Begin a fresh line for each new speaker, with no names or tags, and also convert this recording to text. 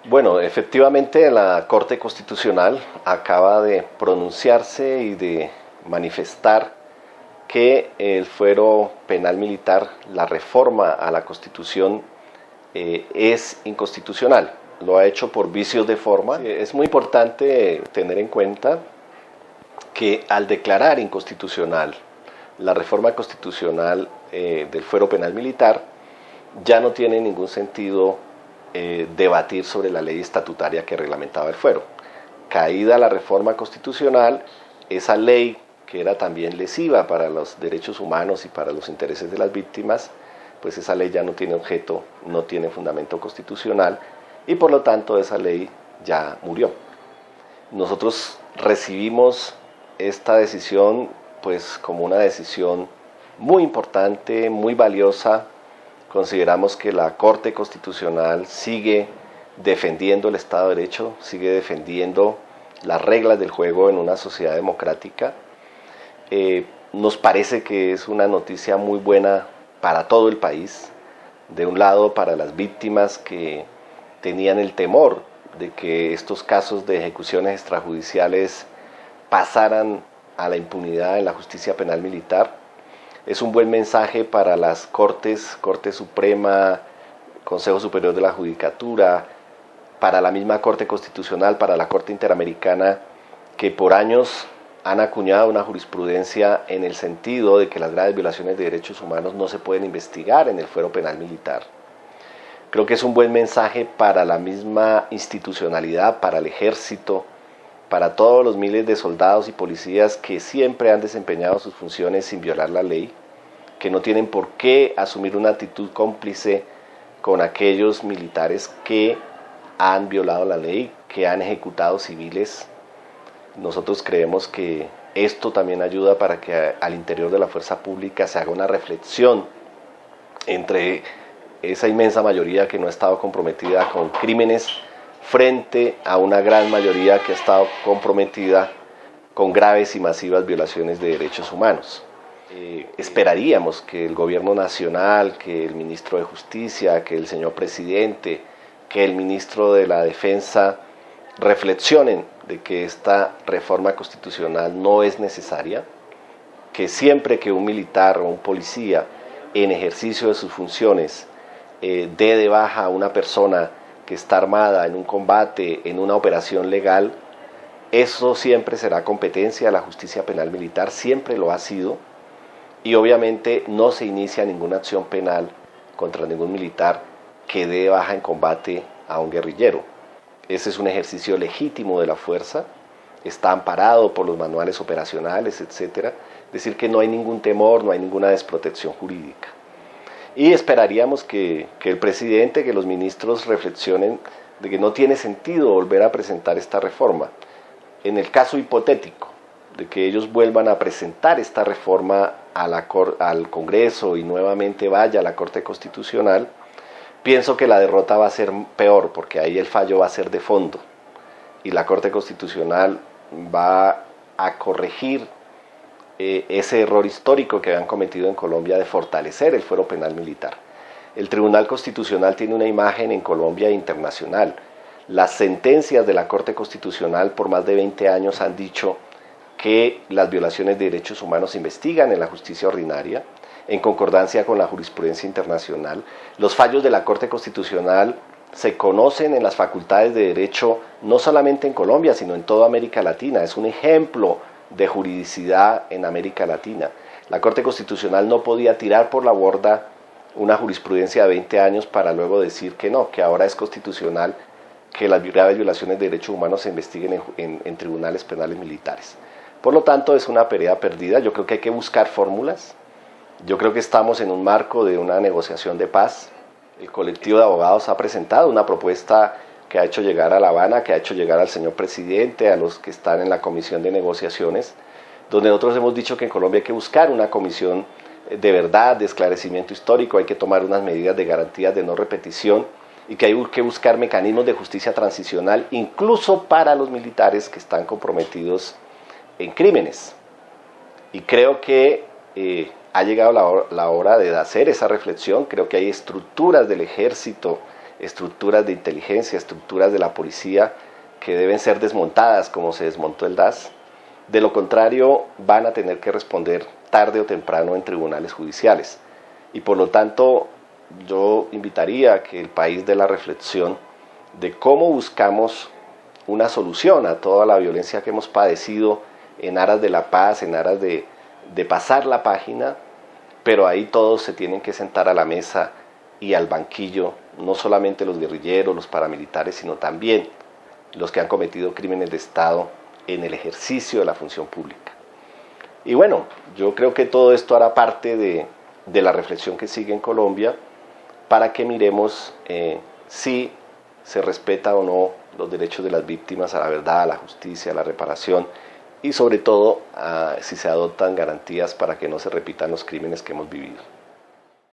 Bueno, efectivamente la Corte Constitucional acaba de pronunciarse y de manifestar que el fuero penal militar, la reforma a la Constitución, es inconstitucional. Lo ha hecho por vicios de forma. Es muy importante tener en cuenta que al declarar inconstitucional la reforma constitucional del fuero penal militar, ya no tiene ningún sentido debatir sobre la ley estatutaria que reglamentaba el fuero. Caída la reforma constitucional, esa ley que era también lesiva para los derechos humanos y para los intereses de las víctimas, pues esa ley ya no tiene objeto, no tiene fundamento constitucional y por lo tanto esa ley ya murió. Nosotros recibimos esta decisión pues como una decisión muy importante, muy valiosa. Consideramos que la Corte Constitucional sigue defendiendo el Estado de Derecho, sigue defendiendo las reglas del juego en una sociedad democrática. Nos parece que es una noticia muy buena para todo el país. De un lado, para las víctimas que tenían el temor de que estos casos de ejecuciones extrajudiciales pasaran a la impunidad en la justicia penal militar. Es un buen mensaje para las Cortes, Corte Suprema, Consejo Superior de la Judicatura, para la misma Corte Constitucional, para la Corte Interamericana, que por años han acuñado una jurisprudencia en el sentido de que las graves violaciones de derechos humanos no se pueden investigar en el fuero penal militar. Creo que es un buen mensaje para la misma institucionalidad, para el ejército, para todos los miles de soldados y policías que siempre han desempeñado sus funciones sin violar la ley, que no tienen por qué asumir una actitud cómplice con aquellos militares que han violado la ley, que han ejecutado civiles. Nosotros creemos que esto también ayuda para que al interior de la fuerza pública se haga una reflexión entre esa inmensa mayoría que no ha estado comprometida con crímenes frente a una gran mayoría que ha estado comprometida con graves y masivas violaciones de derechos humanos. Esperaríamos que el gobierno nacional, que el ministro de Justicia, que el señor presidente, que el ministro de la Defensa reflexionen de que esta reforma constitucional no es necesaria, que siempre que un militar o un policía en ejercicio de sus funciones dé de baja a una persona que está armada en un combate, en una operación legal, eso siempre será competencia de la justicia penal militar, siempre lo ha sido, y obviamente no se inicia ninguna acción penal contra ningún militar que dé baja en combate a un guerrillero. Ese es un ejercicio legítimo de la fuerza, está amparado por los manuales operacionales, etc. Es decir, que no hay ningún temor, no hay ninguna desprotección jurídica. Y esperaríamos que el presidente, que los ministros reflexionen de que no tiene sentido volver a presentar esta reforma. En el caso hipotético de que ellos vuelvan a presentar esta reforma al Congreso y nuevamente vaya a la Corte Constitucional, pienso que la derrota va a ser peor, porque ahí el fallo va a ser de fondo y la Corte Constitucional va a corregir ese error histórico que habían cometido en Colombia de fortalecer el fuero penal militar. El Tribunal Constitucional tiene una imagen en Colombia internacional. Las sentencias de la Corte Constitucional por más de 20 años han dicho que las violaciones de derechos humanos se investigan en la justicia ordinaria, en concordancia con la jurisprudencia internacional. Los fallos de la Corte Constitucional se conocen en las facultades de derecho, no solamente en Colombia, sino en toda América Latina. Es un ejemplo de juridicidad en América Latina. La Corte Constitucional no podía tirar por la borda una jurisprudencia de 20 años para luego decir que no, que ahora es constitucional que las graves violaciones de derechos humanos se investiguen en tribunales penales militares. Por lo tanto, es una pelea perdida. Yo creo que hay que buscar fórmulas. Yo creo que estamos en un marco de una negociación de paz. El colectivo de abogados ha presentado una propuesta que ha hecho llegar a La Habana, que ha hecho llegar al señor presidente, a los que están en la comisión de negociaciones, donde nosotros hemos dicho que en Colombia hay que buscar una comisión de verdad, de esclarecimiento histórico, hay que tomar unas medidas de garantías de no repetición y que hay que buscar mecanismos de justicia transicional, incluso para los militares que están comprometidos en crímenes. Y creo que ha llegado la hora de hacer esa reflexión. Creo que hay estructuras del ejército estructuras de inteligencia, estructuras de la policía que deben ser desmontadas como se desmontó el DAS. De lo contrario, van a tener que responder tarde o temprano en tribunales judiciales. Y por lo tanto, yo invitaría a que el país dé la reflexión de cómo buscamos una solución a toda la violencia que hemos padecido en aras de la paz, en aras de pasar la página, pero ahí todos se tienen que sentar a la mesa y al banquillo, no solamente los guerrilleros, los paramilitares, sino también los que han cometido crímenes de Estado en el ejercicio de la función pública. Y bueno, yo creo que todo esto hará parte de la reflexión que sigue en Colombia para que miremos si se respeta o no los derechos de las víctimas a la verdad, a la justicia, a la reparación y sobre todo si se adoptan garantías para que no se repitan los crímenes que hemos vivido.